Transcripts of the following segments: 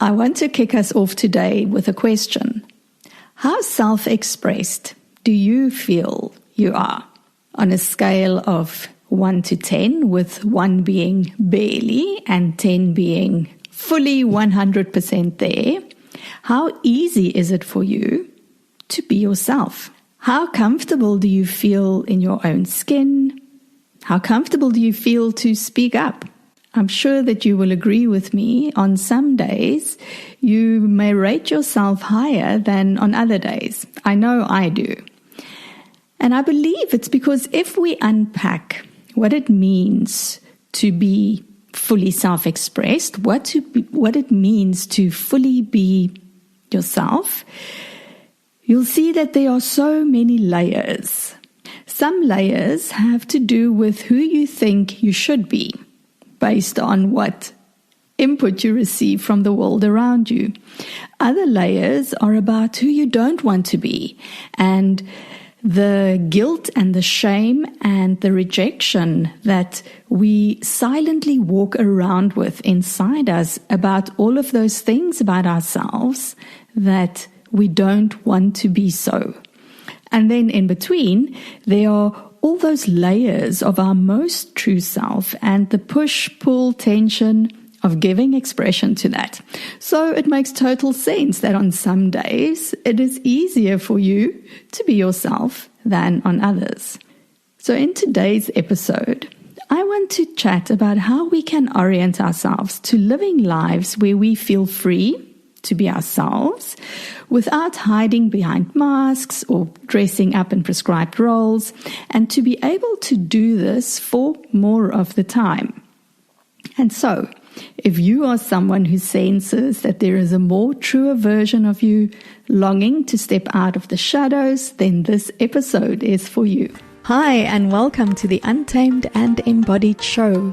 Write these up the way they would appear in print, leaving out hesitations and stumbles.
I want to kick us off today with a question. How self-expressed do you feel you are? On a scale of 1 to 10, with 1 being barely and 10 being fully 100% there, how easy is it for you to be yourself? How comfortable do you feel in your own skin? How comfortable do you feel to speak up? I'm sure that you will agree with me, on some days you may rate yourself higher than on other days. I know I do. And I believe it's because if we unpack what it means to be fully self-expressed, what it means to fully be yourself, you'll see that there are so many layers. Some layers have to do with who you think you should be, based on what input you receive from the world around you. Other layers are about who you don't want to be, and the guilt and the shame and the rejection that we silently walk around with inside us about all of those things about ourselves that we don't want to be so. And then in between, there are all those layers of our most true self and the push-pull tension of giving expression to that. So it makes total sense that on some days it is easier for you to be yourself than on others. So in today's episode, I want to chat about how we can orient ourselves to living lives where we feel free to be ourselves without hiding behind masks or dressing up in prescribed roles, and to be able to do this for more of the time. And so, if you are someone who senses that there is a more truer version of you longing to step out of the shadows, then this episode is for you. Hi, and welcome to the Untamed and Embodied show.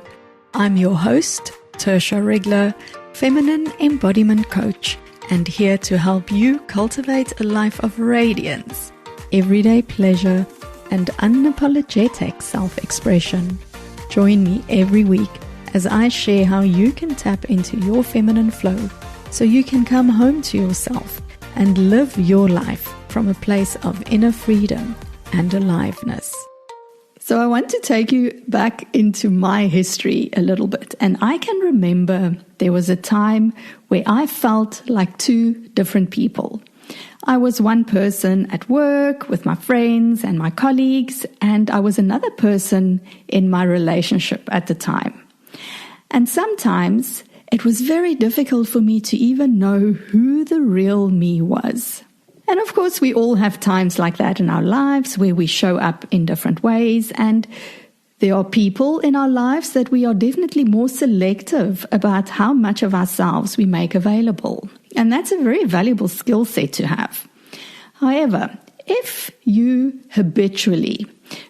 I'm your host, Tertia Riegler, feminine embodiment coach, and here to help you cultivate a life of radiance, everyday pleasure, and unapologetic self-expression. Join me every week as I share how you can tap into your feminine flow so you can come home to yourself and live your life from a place of inner freedom and aliveness. So I want to take you back into my history a little bit. And I can remember there was a time where I felt like two different people. I was one person at work with my friends and my colleagues, and I was another person in my relationship at the time. And sometimes it was very difficult for me to even know who the real me was. And of course, we all have times like that in our lives where we show up in different ways, and there are people in our lives that we are definitely more selective about how much of ourselves we make available. And that's a very valuable skill set to have. However, if you habitually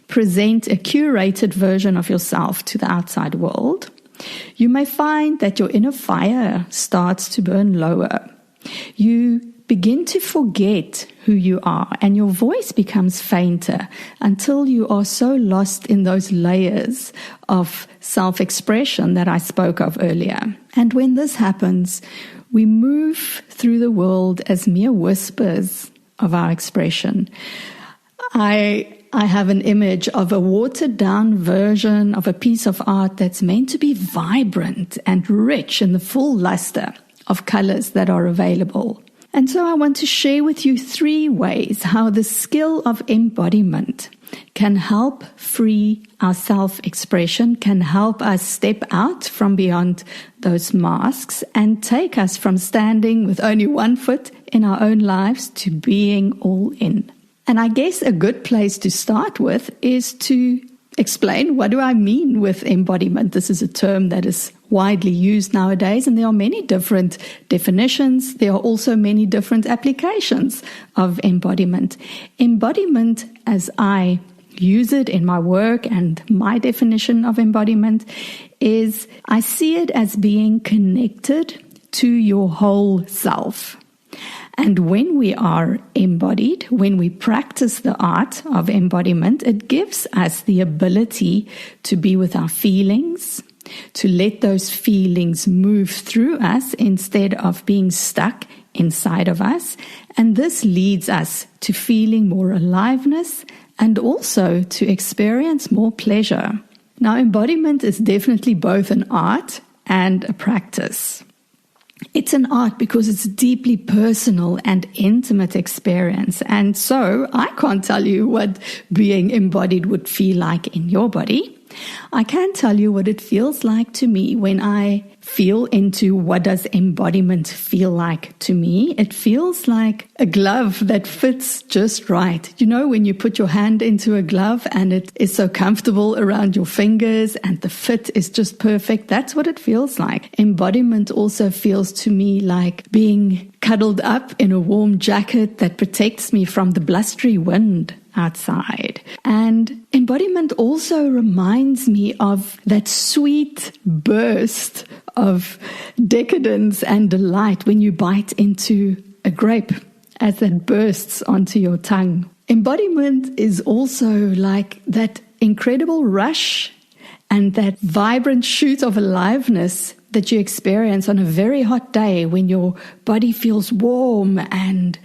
present a curated version of yourself to the outside world, you may find that your inner fire starts to burn lower. You begin to forget who you are, and your voice becomes fainter until you are so lost in those layers of self-expression that I spoke of earlier. And when this happens, we move through the world as mere whispers of our expression. I have an image of a watered-down version of a piece of art that's meant to be vibrant and rich in the full luster of colors that are available. And so I want to share with you 3 ways how the skill of embodiment can help free our self-expression, can help us step out from beyond those masks and take us from standing with only one foot in our own lives to being all in. And I guess a good place to start with is to explain, what do I mean with embodiment? This is a term that is widely used nowadays, and there are many different definitions. There are also many different applications of embodiment. Embodiment, as I use it in my work and my definition of embodiment, is I see it as being connected to your whole self. And when we are embodied, when we practice the art of embodiment, it gives us the ability to be with our feelings, to let those feelings move through us instead of being stuck inside of us. And this leads us to feeling more aliveness and also to experience more pleasure. Now, embodiment is definitely both an art and a practice. It's an art because it's deeply personal and intimate experience. And so I can't tell you what being embodied would feel like in your body. I can tell you what it feels like to me when I feel into what does embodiment feel like to me. It feels like a glove that fits just right. You know, when you put your hand into a glove and it is so comfortable around your fingers and the fit is just perfect. That's what it feels like. Embodiment also feels to me like being cuddled up in a warm jacket that protects me from the blustery wind outside. And embodiment also reminds me of that sweet burst of decadence and delight when you bite into a grape as that bursts onto your tongue. Embodiment is also like that incredible rush and that vibrant shoot of aliveness that you experience on a very hot day when your body feels warm and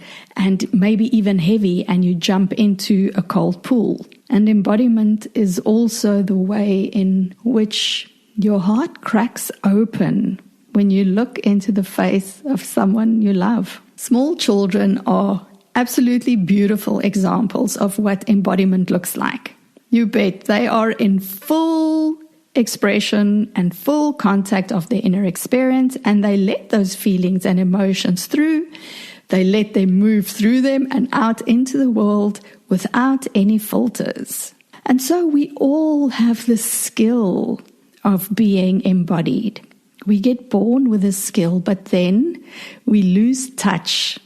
maybe even heavy and you jump into a cold pool. And embodiment is also the way in which your heart cracks open when you look into the face of someone you love. Small children are absolutely beautiful examples of what embodiment looks like. You bet they are in full expression and full contact of their inner experience, and they let those feelings and emotions through. They let them move through them and out into the world without any filters. And so we all have the skill of being embodied. We get born with this skill, but then we lose touch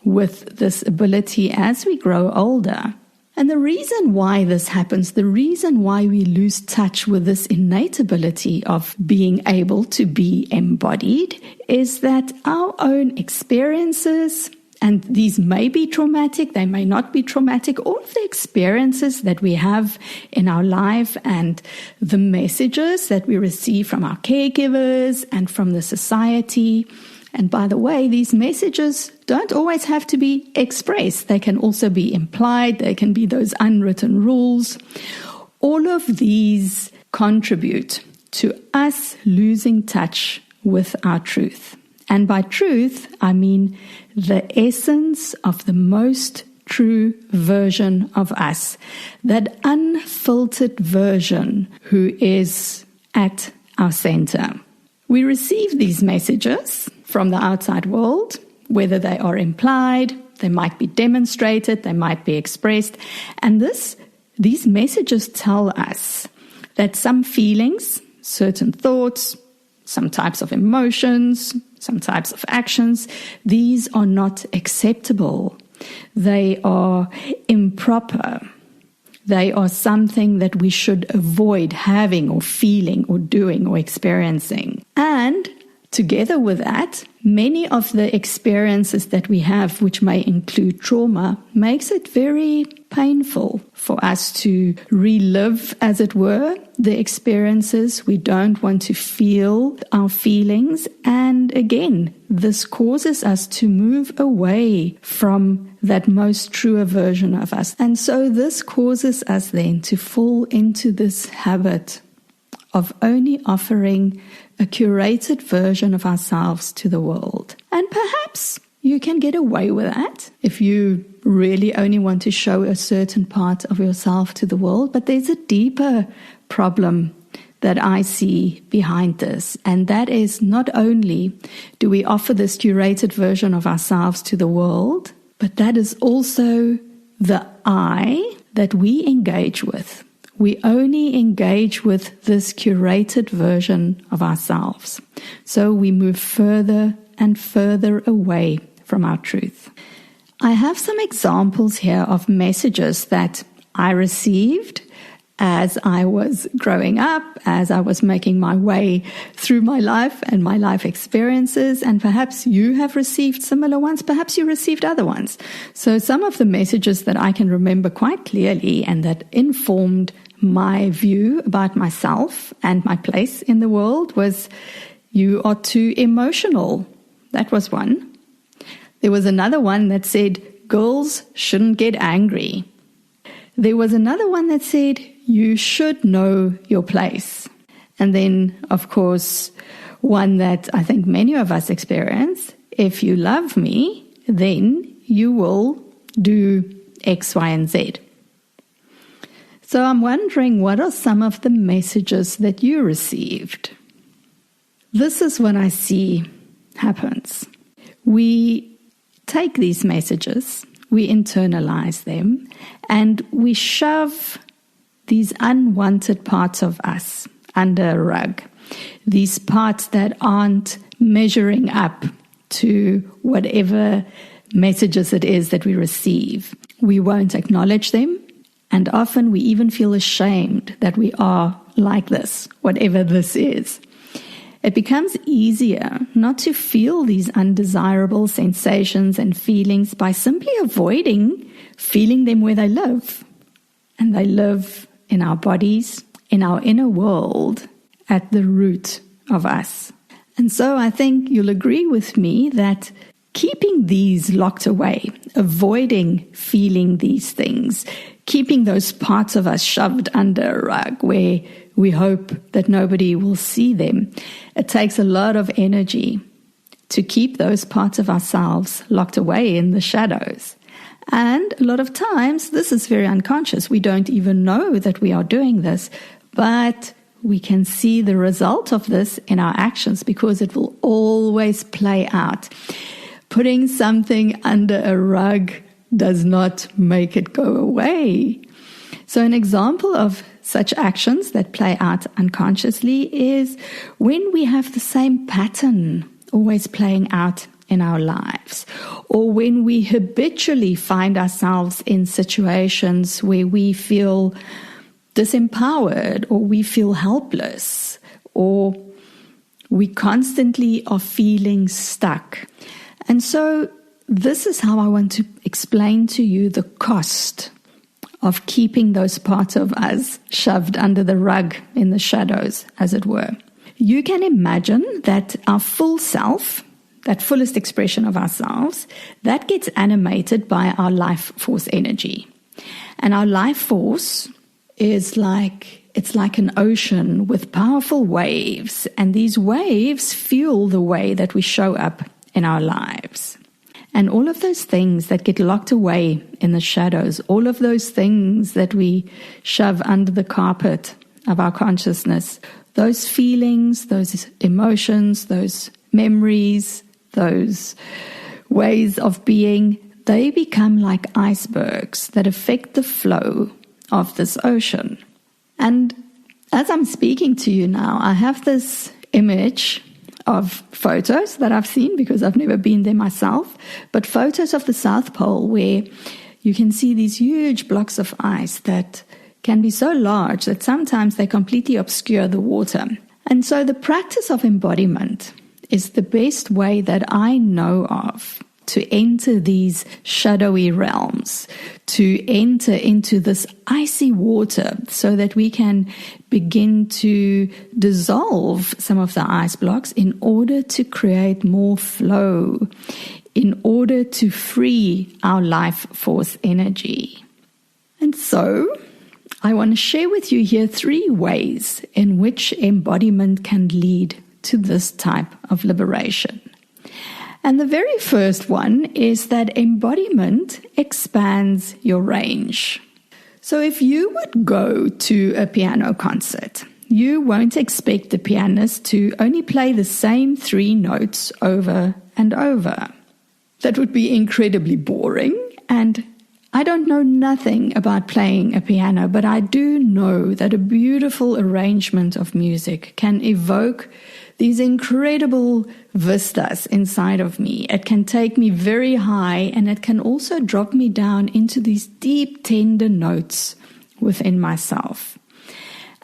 with this ability as we grow older. And the reason why this happens, the reason why we lose touch with this innate ability of being able to be embodied is that our own experiences, and these may be traumatic, they may not be traumatic, all of the experiences that we have in our life and the messages that we receive from our caregivers and from the society. And by the way, these messages don't always have to be expressed. They can also be implied. They can be those unwritten rules. All of these contribute to us losing touch with our truth. And by truth, I mean the essence of the most true version of us, that unfiltered version who is at our center. We receive these messages from the outside world, whether they are implied, they might be demonstrated, they might be expressed. And these messages tell us that some feelings, certain thoughts, some types of emotions, some types of actions, these are not acceptable. They are improper. They are something that we should avoid having or feeling or doing or experiencing. And together with that, many of the experiences that we have, which may include trauma, makes it very painful for us to relive, as it were, the experiences. We don't want to feel our feelings. And again, this causes us to move away from that most truer version of us. And so this causes us then to fall into this habit of only offering a curated version of ourselves to the world. And perhaps you can get away with that if you really only want to show a certain part of yourself to the world. But there's a deeper problem that I see behind this. And that is, not only do we offer this curated version of ourselves to the world, but that is also the I that we engage with. We only engage with this curated version of ourselves. So we move further and further away from our truth. I have some examples here of messages that I received as I was growing up, as I was making my way through my life and my life experiences. And perhaps you have received similar ones, perhaps you received other ones. So some of the messages that I can remember quite clearly and that informed my view about myself and my place in the world was, you are too emotional. That was one. There was another one that said, girls shouldn't get angry. There was another one that said, you should know your place. And then, of course, one that I think many of us experience, if you love me, then you will do X, Y, and Z. So I'm wondering, what are some of the messages that you received? This is what I see happens. We take these messages, we internalize them, and we shove these unwanted parts of us under a rug. These parts that aren't measuring up to whatever messages it is that we receive. We won't acknowledge them, and often we even feel ashamed that we are like this, whatever this is. It becomes easier not to feel these undesirable sensations and feelings by simply avoiding feeling them where they live. And they live in our bodies, in our inner world, at the root of us. And so I think you'll agree with me that keeping these locked away, avoiding feeling these things, keeping those parts of us shoved under a rug where we hope that nobody will see them, it takes a lot of energy to keep those parts of ourselves locked away in the shadows. And a lot of times, this is very unconscious. We don't even know that we are doing this, but we can see the result of this in our actions because it will always play out. Putting something under a rug does not make it go away. So an example of such actions that play out unconsciously is when we have the same pattern always playing out in our lives, or when we habitually find ourselves in situations where we feel disempowered, or we feel helpless, or we constantly are feeling stuck. And so this is how I want to explain to you the cost of keeping those parts of us shoved under the rug in the shadows, as it were. You can imagine that our full self, that fullest expression of ourselves, that gets animated by our life force energy. And our life force is it's like an ocean with powerful waves, and these waves fuel the way that we show up in our lives. And all of those things that get locked away in the shadows, all of those things that we shove under the carpet of our consciousness, those feelings, those emotions, those memories, those ways of being, they become like icebergs that affect the flow of this ocean. And as I'm speaking to you now, I have this image of photos that I've seen because I've never been there myself, but photos of the South Pole where you can see these huge blocks of ice that can be so large that sometimes they completely obscure the water. And so the practice of embodiment is the best way that I know of to enter these shadowy realms, to enter into this icy water so that we can begin to dissolve some of the ice blocks in order to create more flow, in order to free our life force energy. And so I want to share with you here 3 ways in which embodiment can lead to this type of liberation. And the very first one is that embodiment expands your range. So if you would go to a piano concert, you won't expect the pianist to only play the same 3 notes over and over. That would be incredibly boring, and I don't know nothing about playing a piano, but I do know that a beautiful arrangement of music can evoke these incredible vistas inside of me. It can take me very high, and it can also drop me down into these deep, tender notes within myself.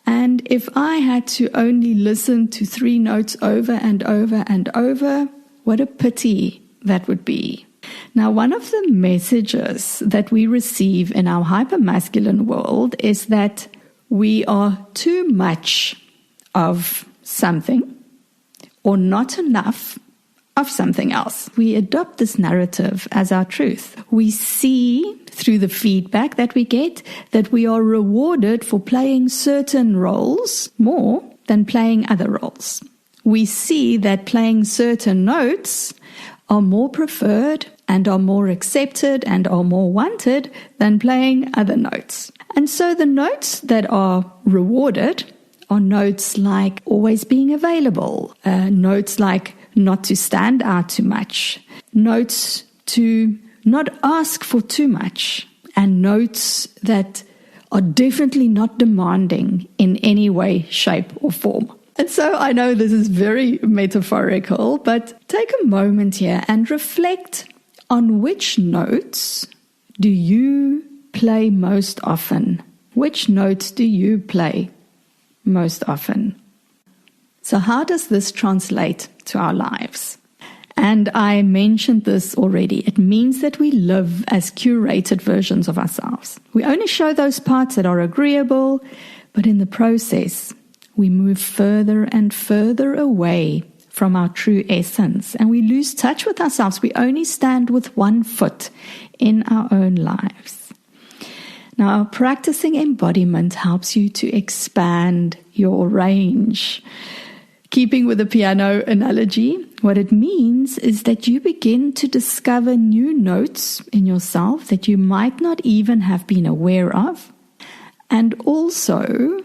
And if I had to only listen to 3 notes over and over and over, what a pity that would be. Now, one of the messages that we receive in our hypermasculine world is that we are too much of something or not enough of something else. We adopt this narrative as our truth. We see through the feedback that we get that we are rewarded for playing certain roles more than playing other roles. We see that playing certain notes are more preferred and are more accepted and are more wanted than playing other notes. And so the notes that are rewarded are notes like always being available, notes like not to stand out too much, notes to not ask for too much, and notes that are definitely not demanding in any way, shape, or form. And so I know this is very metaphorical, but take a moment here and reflect on which notes do you play most often? Which notes do you play most often? So how does this translate to our lives? And I mentioned this already. It means that we live as curated versions of ourselves. We only show those parts that are agreeable, but in the process, we move further and further away from our true essence, and we lose touch with ourselves. We only stand with one foot in our own lives. Now, practicing embodiment helps you to expand your range. Keeping with the piano analogy, what it means is that you begin to discover new notes in yourself that you might not even have been aware of. And also,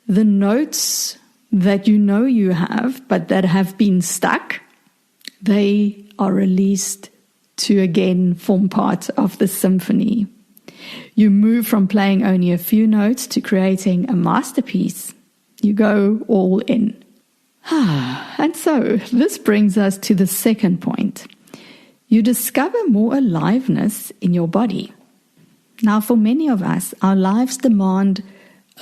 the notes that you know you have, but that have been stuck, they are released to again form part of the symphony. You move from playing only a few notes to creating a masterpiece. You go all in. And so this brings us to the second point. You discover more aliveness in your body. Now, for many of us, our lives demand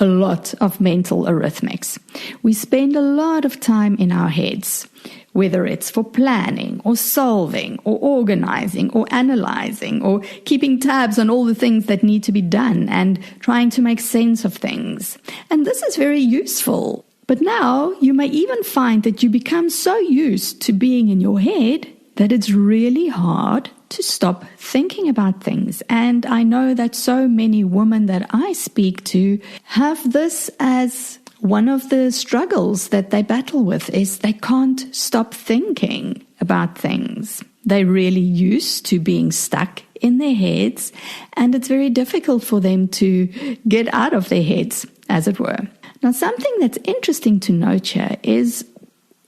a lot of mental arithmetics. We spend a lot of time in our heads, whether it's for planning or solving or organizing or analyzing or keeping tabs on all the things that need to be done and trying to make sense of things. And this is very useful. But now you may even find that you become so used to being in your head that it's really hard to stop thinking about things. And I know that so many women that I speak to have this as one of the struggles that they battle with, is they can't stop thinking about things. They're really used to being stuck in their heads, and it's very difficult for them to get out of their heads, as it were. Now, something that's interesting to note here is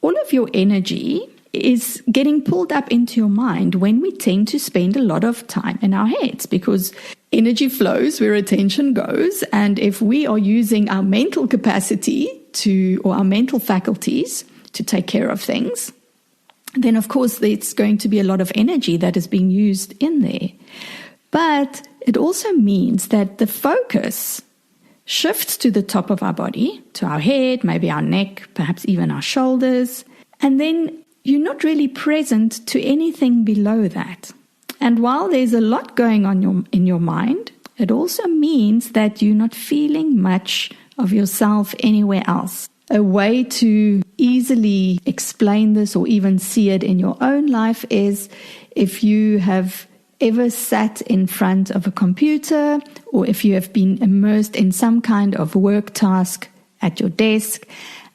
all of your energy is getting pulled up into your mind when we tend to spend a lot of time in our heads, because energy flows where attention goes. And if we are using our mental capacity or our mental faculties to take care of things, then of course there's going to be a lot of energy that is being used in there. But it also means that the focus shifts to the top of our body, to our head, maybe our neck, perhaps even our shoulders. And then you're not really present to anything below that. And while there's a lot going on in your mind, it also means that you're not feeling much of yourself anywhere else. A way to easily explain this or even see it in your own life is if you have ever sat in front of a computer, or if you have been immersed in some kind of work task at your desk,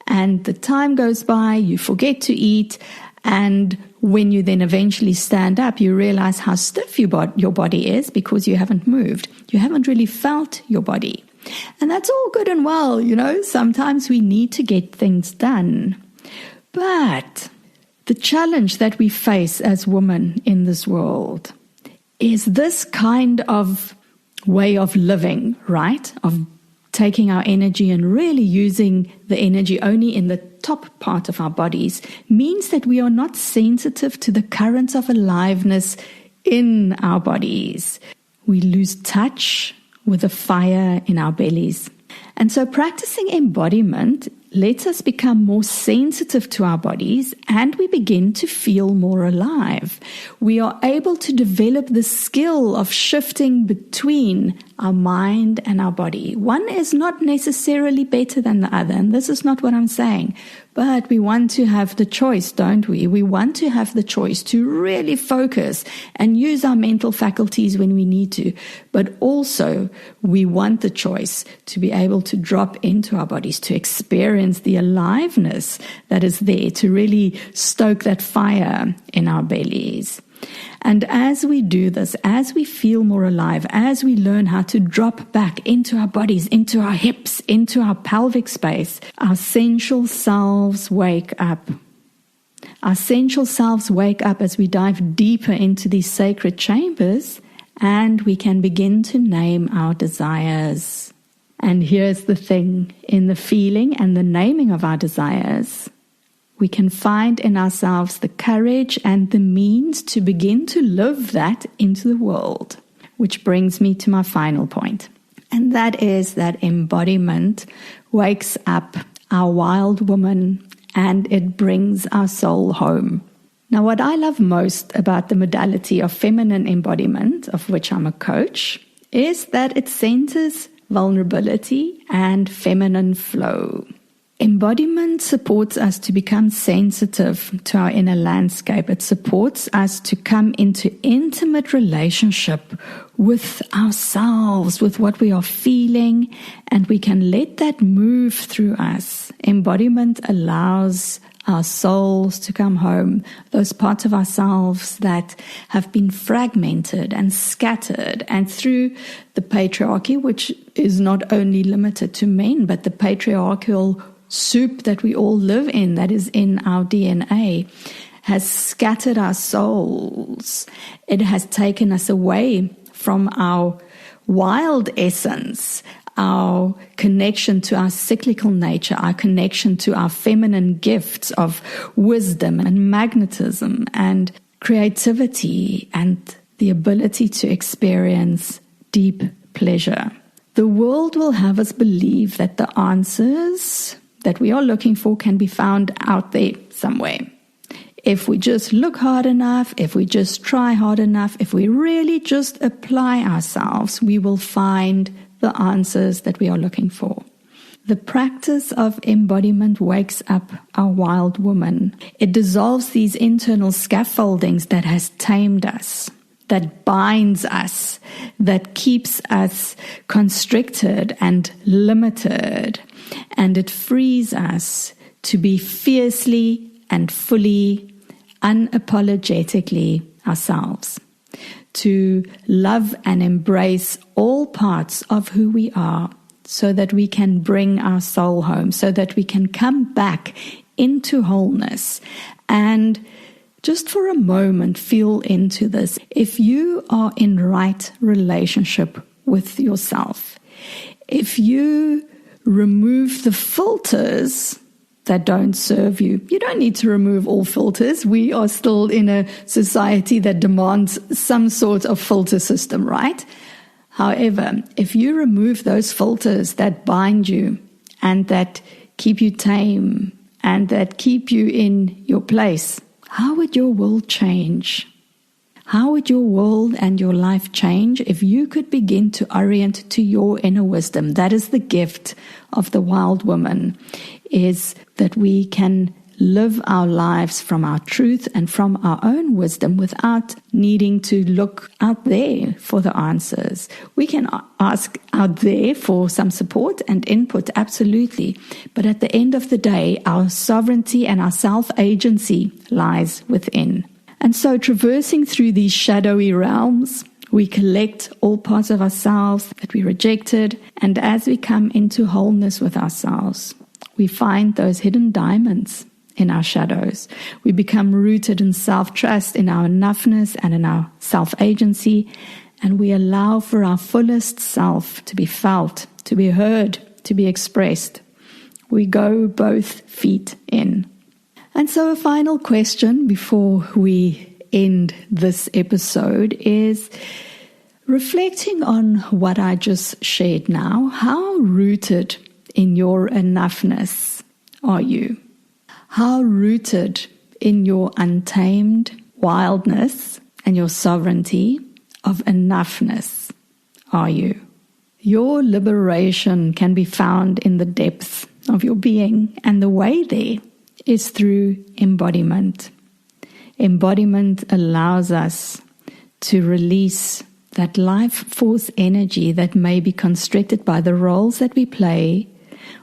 and the time goes by, you forget to eat, and when you then eventually stand up, you realize how stiff your body is because you haven't moved. You haven't really felt your body. And that's all good and well, sometimes we need to get things done. But the challenge that we face as women in this world is this kind of way of living, right? Of taking our energy and really using the energy only in the top part of our bodies means that we are not sensitive to the currents of aliveness in our bodies. We lose touch with the fire in our bellies. And so practicing embodiment lets us become more sensitive to our bodies, and we begin to feel more alive. We are able to develop the skill of shifting between our mind and our body. One is not necessarily better than the other, and this is not what I'm saying. But we want to have the choice, don't we? We want to have the choice to really focus and use our mental faculties when we need to. But also, we want the choice to be able to drop into our bodies, to experience the aliveness that is there, to really stoke that fire in our bellies. And as we do this, as we feel more alive, as we learn how to drop back into our bodies, into our hips, into our pelvic space, our sensual selves wake up. Our sensual selves wake up as we dive deeper into these sacred chambers, and we can begin to name our desires. And here's the thing, in the feeling and the naming of our desires, we can find in ourselves the courage and the means to begin to live that into the world. Which brings me to my final point. And that is that embodiment wakes up our wild woman and it brings our soul home. Now, what I love most about the modality of feminine embodiment, of which I'm a coach, is that it centers vulnerability and feminine flow. Embodiment supports us to become sensitive to our inner landscape. It supports us to come into intimate relationship with ourselves, with what we are feeling, and we can let that move through us. Embodiment allows our souls to come home, those parts of ourselves that have been fragmented and scattered, and through the patriarchy, which is not only limited to men, but the patriarchal soup that we all live in, that is in our DNA, has scattered our souls. It has taken us away from our wild essence, our connection to our cyclical nature, our connection to our feminine gifts of wisdom and magnetism and creativity and the ability to experience deep pleasure. The world will have us believe that the answers that we are looking for can be found out there somewhere. If we just look hard enough, if we just try hard enough, if we really just apply ourselves, we will find the answers that we are looking for. The practice of embodiment wakes up our wild woman. It dissolves these internal scaffoldings that has tamed us, that binds us, that keeps us constricted and limited. And it frees us to be fiercely and fully, unapologetically ourselves, to love and embrace all parts of who we are so that we can bring our soul home, so that we can come back into wholeness. And just for a moment, feel into this. If you are in right relationship with yourself, if you remove the filters that don't serve you. You don't need to remove all filters. We are still in a society that demands some sort of filter system, right? However, if you remove those filters that bind you and that keep you tame and that keep you in your place, how would your world change? How would your world and your life change if you could begin to orient to your inner wisdom? That is the gift of the wild woman, is that we can live our lives from our truth and from our own wisdom without needing to look out there for the answers. We can ask out there for some support and input, absolutely. But at the end of the day, our sovereignty and our self-agency lies within. And so traversing through these shadowy realms, we collect all parts of ourselves that we rejected. And as we come into wholeness with ourselves, we find those hidden diamonds in our shadows. We become rooted in self-trust, in our enoughness and in our self-agency. And we allow for our fullest self to be felt, to be heard, to be expressed. We go both feet in. And so a final question before we end this episode is, reflecting on what I just shared now, how rooted in your enoughness are you? How rooted in your untamed wildness and your sovereignty of enoughness are you? Your liberation can be found in the depths of your being, and the way there is through embodiment. Embodiment allows us to release that life force energy that may be constricted by the roles that we play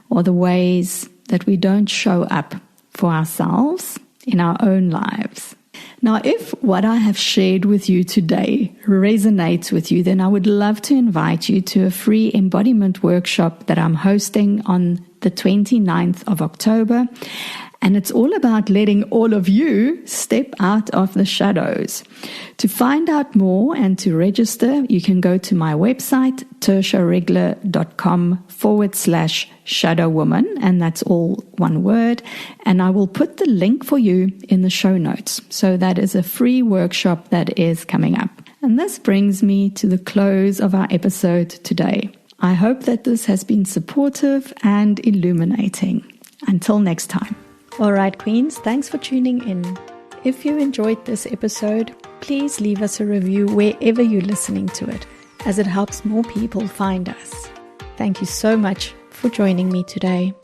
or the ways that we don't show up for ourselves in our own lives. Now, if what I have shared with you today resonates with you, then I would love to invite you to a free embodiment workshop that I'm hosting on the 29th of October. And it's all about letting all of you step out of the shadows. To find out more and to register, you can go to my website, tertiariegler.com/shadow woman, and that's all one word. And I will put the link for you in the show notes. So that is a free workshop that is coming up. And this brings me to the close of our episode today. I hope that this has been supportive and illuminating. Until next time. All right, Queens, thanks for tuning in. If you enjoyed this episode, please leave us a review wherever you're listening to it, as it helps more people find us. Thank you so much for joining me today.